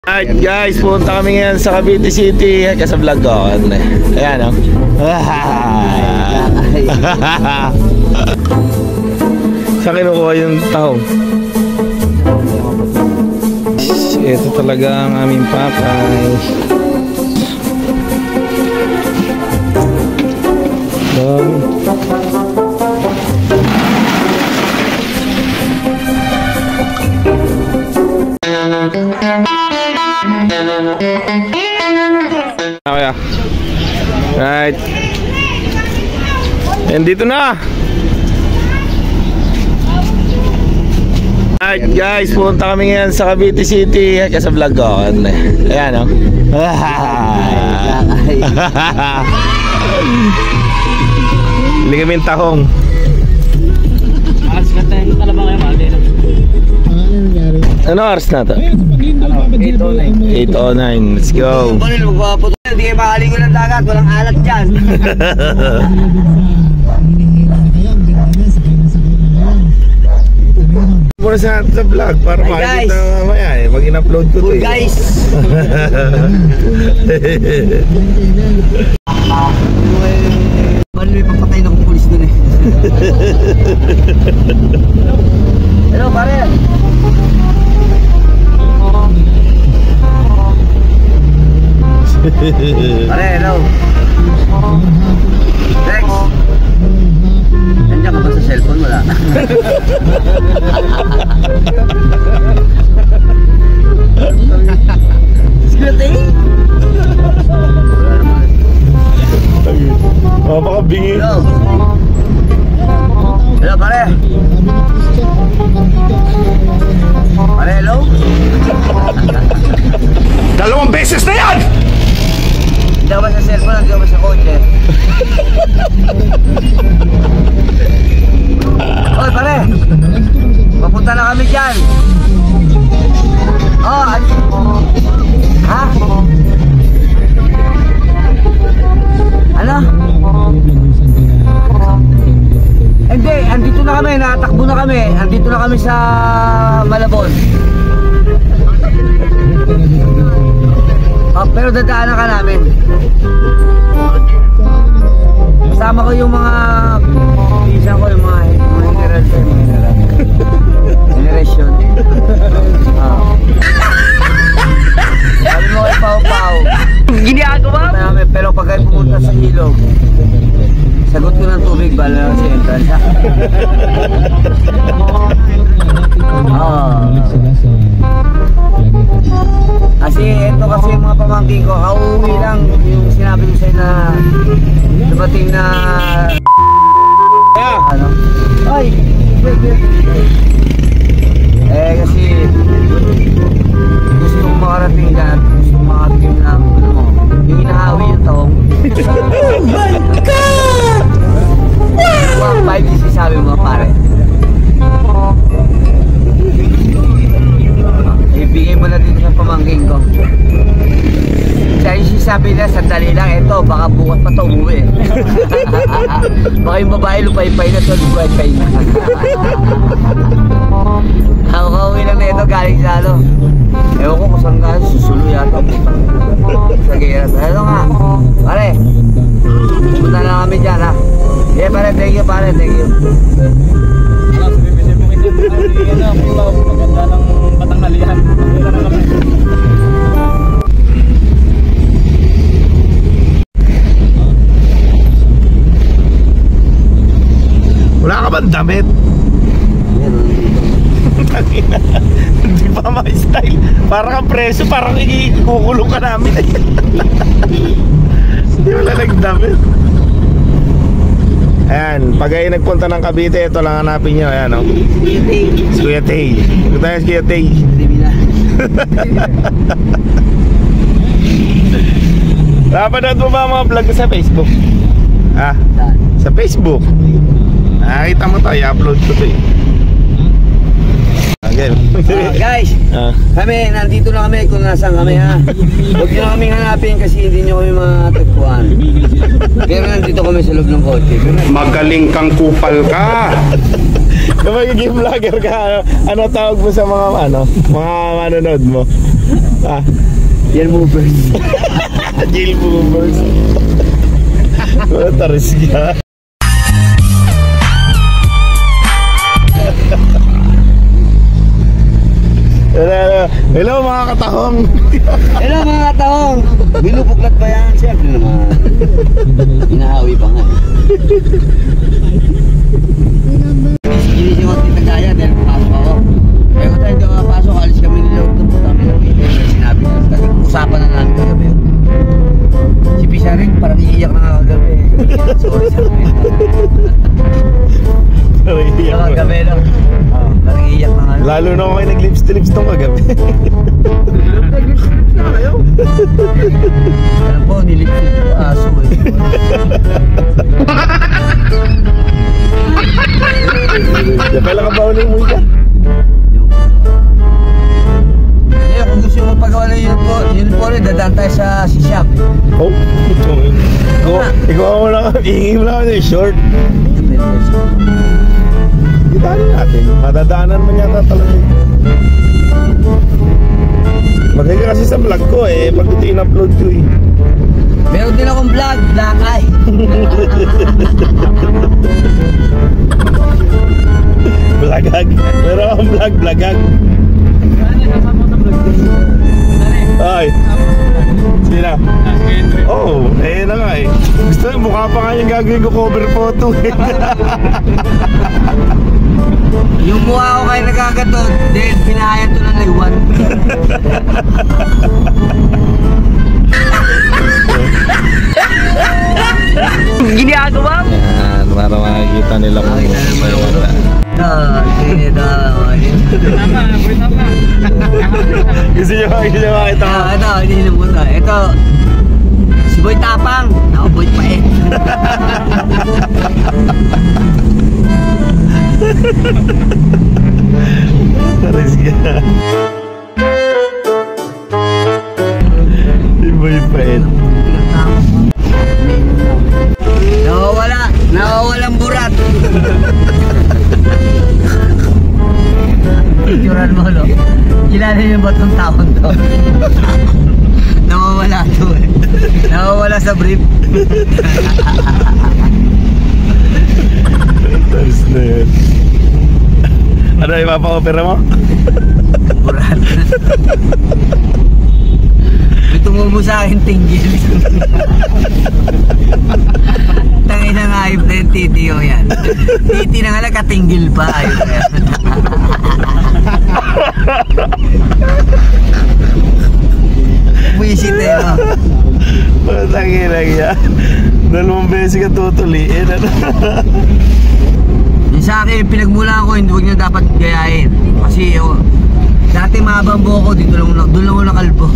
Alright guys, punta kami ngayon sa Cavite City kasi vlog ko. Ayan o. Saan kinukuha yung tahong? Ito talaga ang aming pakay. Okay. Right. And dito na. Alright guys, punta kami ngayon sa Cavite City kasi vlog ko. Ayan o. Hindi kami yung tahong. Ano oras na to? 8:09. Let's go. Hindi kayo makaligo ng dagat, walang alat dyan. Muna sa vlog para makikita mamaya eh. Mag-in-upload ko to eh. Guys! Paano may papatay na kong pulis dun eh. Hello pare! Pare, hello. Rex. Nandiyan ka ba sa cellphone? Wala. Security? Mapakabingi. Hello. Hello pare. Pare, hello. 2 beses na yan! Hindi ako ba sa cellphone, hindi ako ba sa kotse? Oy pare! Papunta na kami dyan! Oh! Ha? Ano? Hindi, andito na kami, nakatakbo na kami. Andito na kami sa Malabon. Oh, pero dadaanan ka namin. Kasama ko yung mga pinsan ko, yung mga generation. Sabi mo kay Pau-Pau, ginagawa namin, pero pag kayo pumunta sa ilog, sagot ko ng tubig, bala lang sa entrance. Kasi ito kasi yung mga pamangkin ko, kauwi lang yung sinabi ko sa'yo na dumating na ano? Ay! Kasi gusto kong makarating dyan, gusto kong makarating na ano mo, yung inahawi yung tahong. Oh my God! Wow! 5 sabi mo pare. Ibigay mo na dito sa pamangking ko. Kaya yung sabi na, sandali lang, ito, baka bukas pa ito umuwi. Baka yung babae lupay-pay na ito, lupay-pay na. Ako kauwi lang na ito, galing sa ano. Ewan ko kung saan ka, susulo yata. Sa gaya. Ano nga, pare, punta na kami dyan ha. Yeah pare, thank you pare, thank you. Maganda ng Batanghalian. Wala ka bang damit? Hindi pa ma-style. Parang kang preso, parang ikukulong ka namin. Hindi wala nagdamit. Ayan, pag ay nagpunta ng Cavite, ito lang hanapin nyo. Ayan o. Si Kuya Tay. Ito tayo si Kuya Tay. Napanood mo ba mga vlog ko sa Facebook? Ah, sa Facebook. Nakita mo to, i-upload ko to eh. Guys, kami, nandito na kami kung nasaan kami ha. Huwag nyo kami hanapin kasi hindi nyo kami matagpuan. Pero nandito kami sa loob ng kotse. Magaling kang kupal ka. Kung magiging vlogger ka, ano tawag mo sa mga mga manonood mo? Yan movers. Jail movers. Taris ka. Hello mga katahong. Hello mga katahong. Binubuklat ba yan? Siyempre naman. Inahawi pa nga. Ginising ko tita Gaya dahil papasok ako. Kaya ko tayo hindi makapasok, alis kami nila. Sinabi ko, usapan na namin kagabi. Si Pisa rin, parang iiyak na nga kagabi. Sorry sa akin. Sorry, iiyak na kagabi lang. Parang iiyak na nga. Lalo na ako kayo nag-lips to lips tong kagabi. Nag-lips na kayo? Alam po, nilips ko aso eh. Pala ka ba ulit mo ka? Eh, kung gusto mo pagawa ng uniform rin, dadaan tayo sa shop. Oh, ikaw mo lang, hingin mo lang ako yung short. Itali natin, madadaanan mo yata talaga. Magkaya kasi sa vlog ko pag ito in-upload ko Meron din akong vlog, Black Eye. Blagag. Meron akong vlog, blagag. Ay. Sina? Oo, na nga Gusto mukha pa nga yung gagawin ko cover photo Yung mukha ko kayo nagkagatot, then pinahayan to ng laywan. Ginagawa mo? Yan, para makikita nila kung may wala. Gusto nyo makita mo? Ito, hinihinom ko to. Ito, si Boy Tapang. Ako, Boy Paet. Taris ka. Si Boy Paet. Nawawalang burat. Picturean mo, no? Kilala niyo ba itong taon to? Nawawala to Nawawala sa brief. Taris na yan. Ano, ipapa-opera mo? Burat. May tumubo sa akin tinggil. Tangin na nga ayop na yung titi ko yan. Titi na nga lang katinggil pa. Ayop na yan. Buisit eh, no? Patangin lang yan. 2 beses ka tutuliin. Yung sa akin, pinagmula ko, hindi huwag nyo dapat gayahin. Kasi dati mahabang buhok ko, doon lang ako nakalbo.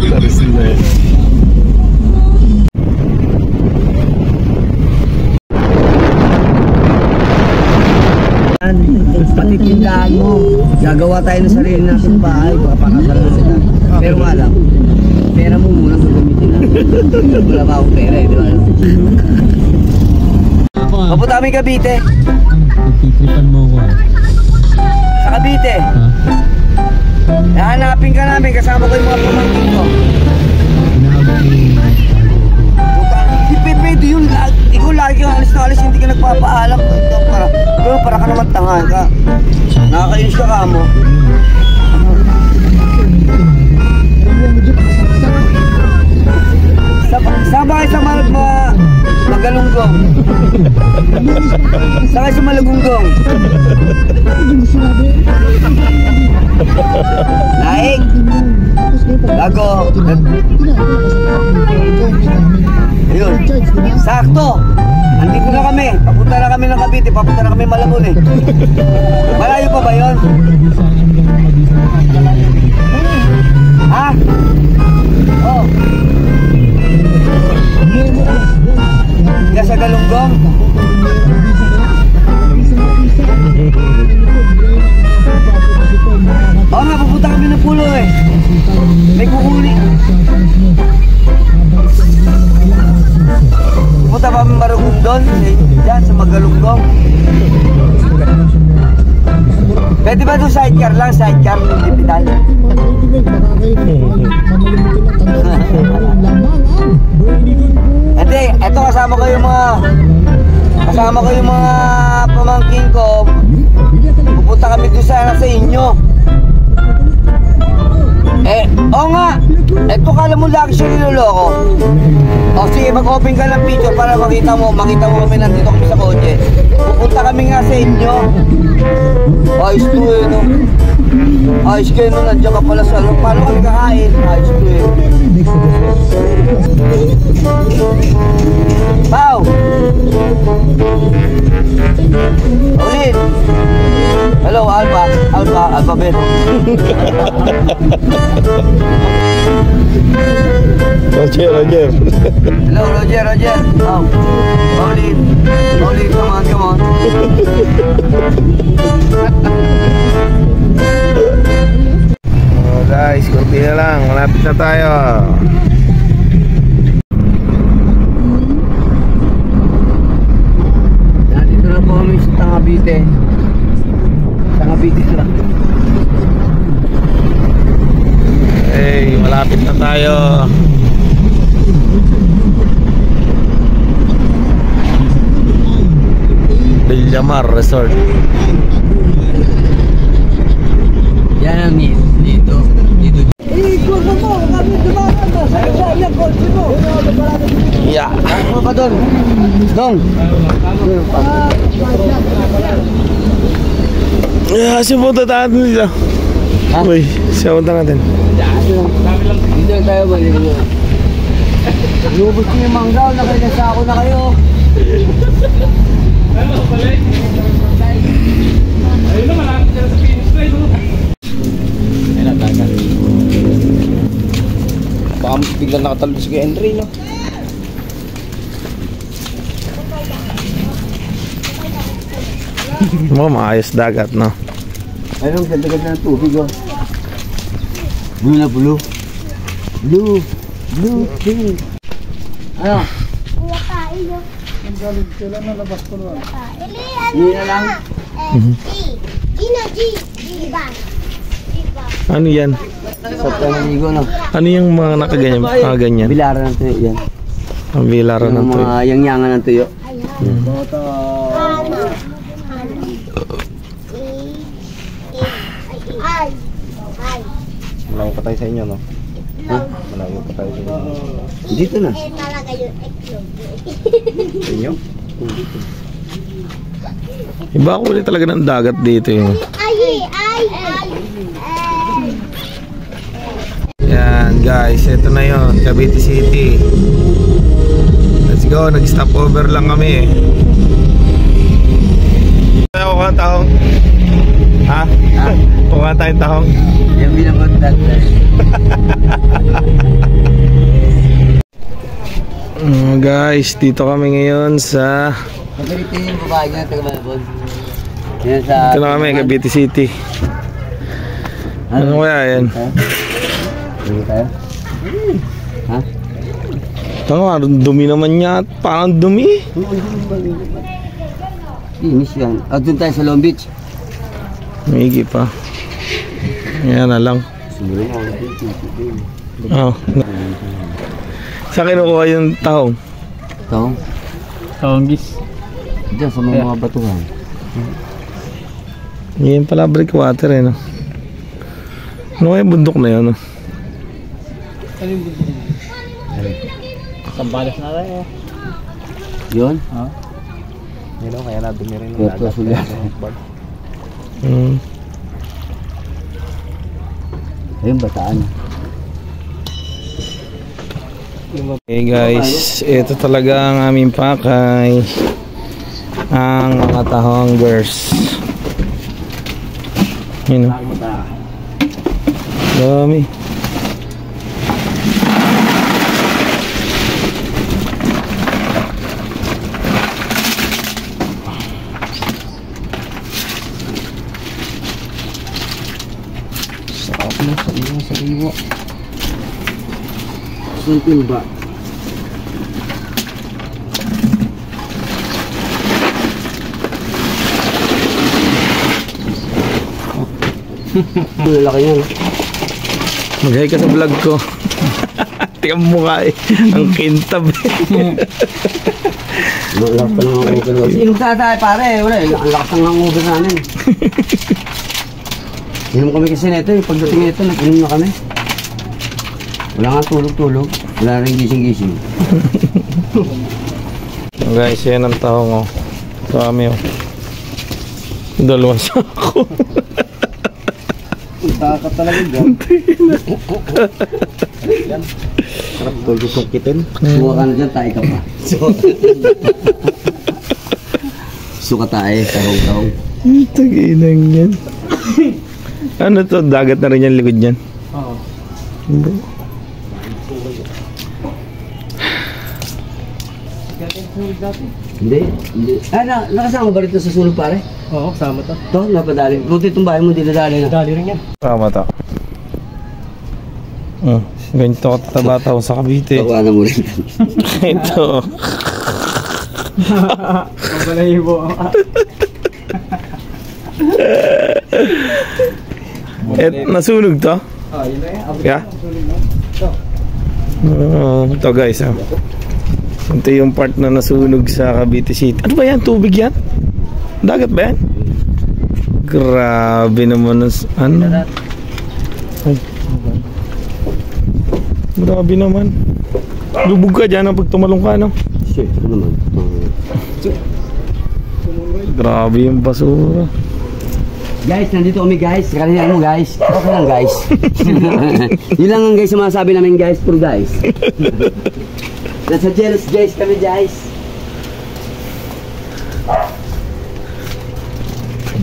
Taris na yan. Patitindahan mo. Gagawa tayo ng sarili natin bahay. Papakasal na sila. Pero wala. Pera mo muna gagamitin natin. Wala pa akong pera di ba? Papunta kami Cavite. Nagtitripan mo ko Sa Cavite. Hahanapin ka namin. Kasama ko yung mga pamangkin ko. Si Pepe, yun. Ikaw lagi kang alis na alis. Hindi ka nagpapaalam. Para ka naman tanga ka. Nakakainis ka ka mo. Sabay sa magalunggong. Sabay sa malagunggong. Naik. Gago. Ayun. Sakto. Andito na kami. Papunta na kami ng Cavite. Papunta na kami Malabon eh. Malayo pa ba yun? Ha? Oh. Diyan sa Galunggong? Oo nga, pupunta kami ng Pulo eh. May kukunin. doon, dyan sa Magalunggong. Pwede ba doon sidecar lang? Sidecar, hindi pedal. Hindi, eto kasama ko yung mga pamangkin ko. Pupunta kami doon sa inyo. Oo nga. Eto kala mo luxury niloloko. O sige, mag-open ka ng picture para makita mo kami nandito kami sa kotse. Pupunta kami nga sa inyo. Ayos to eh, no? Ayos kayo no, nandiyan ka pala sa paano kami kakain? Ayos to eh. Pao! Ulit! Hello, Alphabet. Roger. Hello, Roger. Oh, Pauline, come on. Oh guys, kunti na lang, malapit na tayo. Nandito na po kami sa Tangabite lang. Hey, malapit na tayo. Villamar Resort. Yan ang dito. Kurso mo, kami dumakan na. Sayang kurso mo. Yeah. Ano pa doon? Dong. Kasi punta tayo dito. Ha? Uy, siya punta natin. Dito lang tayo ba? Lubos niyo yung manggaw, nakalasa ako na kayo. Ayun na, malapit ka na sa finish line, no? Ayun na, dagat. Baka biglang nakatalbos kay Henry, no? Maayos dagat, no? Ayun, ganda-ganda ng tubig, oh. Blue. Ano? Hindi na lang. Ano yan? Sa Tanaligo, no? Ano yung mga nakaganyan? Mga ganyan? Bilaran ng tuyo, yan. Ang bilaran ng Yung tuyo. mga yang-yangan ng tuyo. Malayo pa tayo sa inyo, no? Ha? Malayo pa tayo sa inyo. Dito na. Sa inyo? Iba ako ulit talaga ng dagat dito yung. Yan guys, ito na yon, Cavite City. Let's go, nag-stop over lang kami. Ayaw ko ang tahong. Ha? Kuha tayong tahong. Yung binabantat. Guys, dito kami ngayon sa Pagkalitin yung babae niya, taga-Malabon. Yan sa... ito na kami, Cavite City. Ano kaya yan? Dito tayo? Ha? Tanga, dumi naman niya. Parang dumi. Inis yan. Doon tayo sa Long Beach. Maigi pa. Yan na lang. Oh. Saan kinukuha yung tahong? Tahong? Tawanggis. Diyan sa mga batuhan. Yan pala breakwater eh, no? Ano kaya bundok na yun, no? Sambalas na tayo. Yun? Ha? Yun o, kaya nadumi rin Kaya pasulat. Ayun, bataan. Okay guys, ito talaga ang aming pakay. Ang mga tahonggers. Yun o. Dami. Sarap na, sariwa. Saan ba? Lalaki yan. Mag-hi ka sa vlog ko. Tingnan mo mukha eh. Ang kintab eh. Malakas pa ng hangover. Inom tayo pare. Wala eh. Ang lakas ng hangover namin. Inom kami kasi nito eh. Pagdating nito, nag-inom na kami. Wala nga tulog-tulog. Wala rin gising-gising. Guys, yan ang tahong oh. Dami oh. 2 sako. Punta ka talaga dyan. Sarap tulog-tukitin. Suka ka na dyan, tayo ka pa. Suka tayo, tahong-tahong. Taginang yan. Ano to? Dagat na rin yan likod yan. Oo. Hindi. Nakasama ba rito sa sulog pare? Oo, kasama to. Ito, napadali. Buti itong bahay mo, di nadali na. Dali rin yan. Tama to. Ganito kataba tao sa Cavite. Tawa na mo rin. Ito. Pabalahibo. Nasunog to? Ah, yun na yan. Yeah? Ito guys oh. Ito yung part na nasunog sa Cavite City. Ano ba yan? Tubig yan? Dagat ba yan? Grabe naman. Ano? Ay. Grabe naman. Lubog ka dyan pag tumalong ka, no? Shit, ano naman? Grabe yung basura. Guys, nandito kami guys. Kanina mo guys. Okay lang guys. Yun lang ang guys ang masasabi namin guys. Puro guys. Nasa jealous guys kami guys.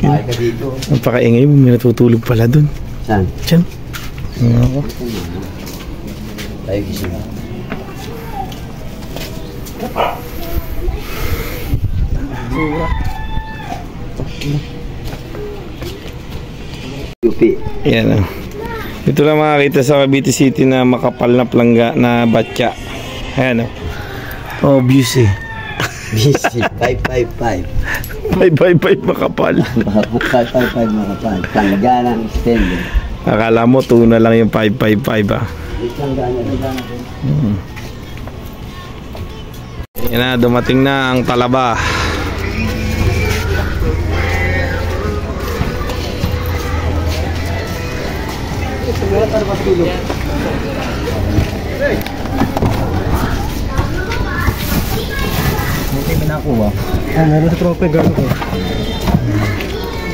Ay ka dito. Napakaingay mo. May natutulog pala dun. Saan? Diyan. Ako. Tayo gising. Yupi. Yan oh. Ito lang makakita sa Cavite City na makapal na plangga na batya. Ayan oh. Obvious eh. Busy. 555. 555 makapal. 555 makapal. Tangga ng extender. Akala mo 2 na lang yung 555 ah. Tangga na. Yan na, dumating na ang talaba. Meron sa trope, gano'n ko.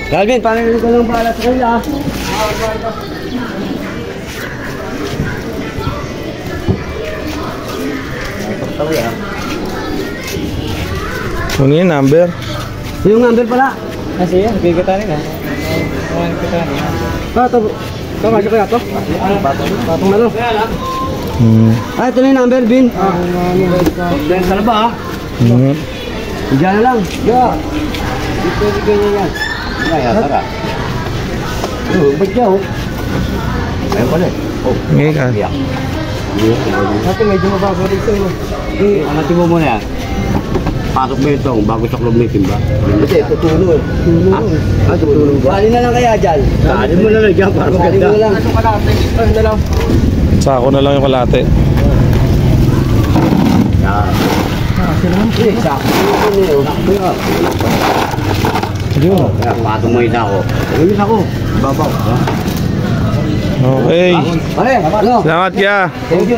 Calvin, paano ko lang bahala sa kanila? Ano yung number? Yung number pala. Kasi yan, bigata rin ha. Kumain kita rin ha. Ito nga kaya ito? Patong na lang. Ah, ito na yung number, Bin. Dahil sa laba ha. Diyan na lang. Yeah. Ito yung ganyan yan. Kaya, tara. Ba't ka oh? Ayun pala eh. Ngayon ka. Dati medyo mabago dito eh. Angatin mo muna yan. Pasok mo itong bago sa club meeting ba? Hindi, tutulo eh. Tutulo ba? Sali na lang kaya dyan. Sali mo na lang dyan para maganda. Sali mo lang. Anong kalate? Ano na lang? Sako na lang yung kalate. Yan. Hindi, sako. Yun. Pasok mo isa ako. Isa ako. Babaw. Okay. Pare, ano? Salamat kaya. Thank you.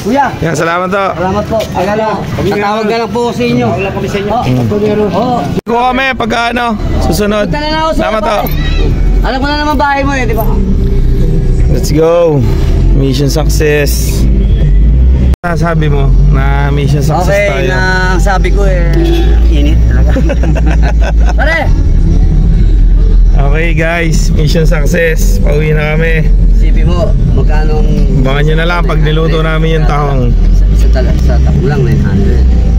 Kuya. Yan, salamat to. Salamat po. Tatawag na lang po sa inyo. Wala kami sa inyo. Oo. Ko kami pag ano, susunod. Punta na lang ako sa Salamat to. Alam mo na naman bahay mo eh, di ba? Let's go. Mission success. Sabi mo na mission success tayo. Okay, na sabi ko eh, init talaga. Pare! Okay guys, mission success. Pauwi na kami. Sipi mo, magkano ang... Abangan nyo na lang pag niluto namin yung tahong. Sa takbo lang, 900.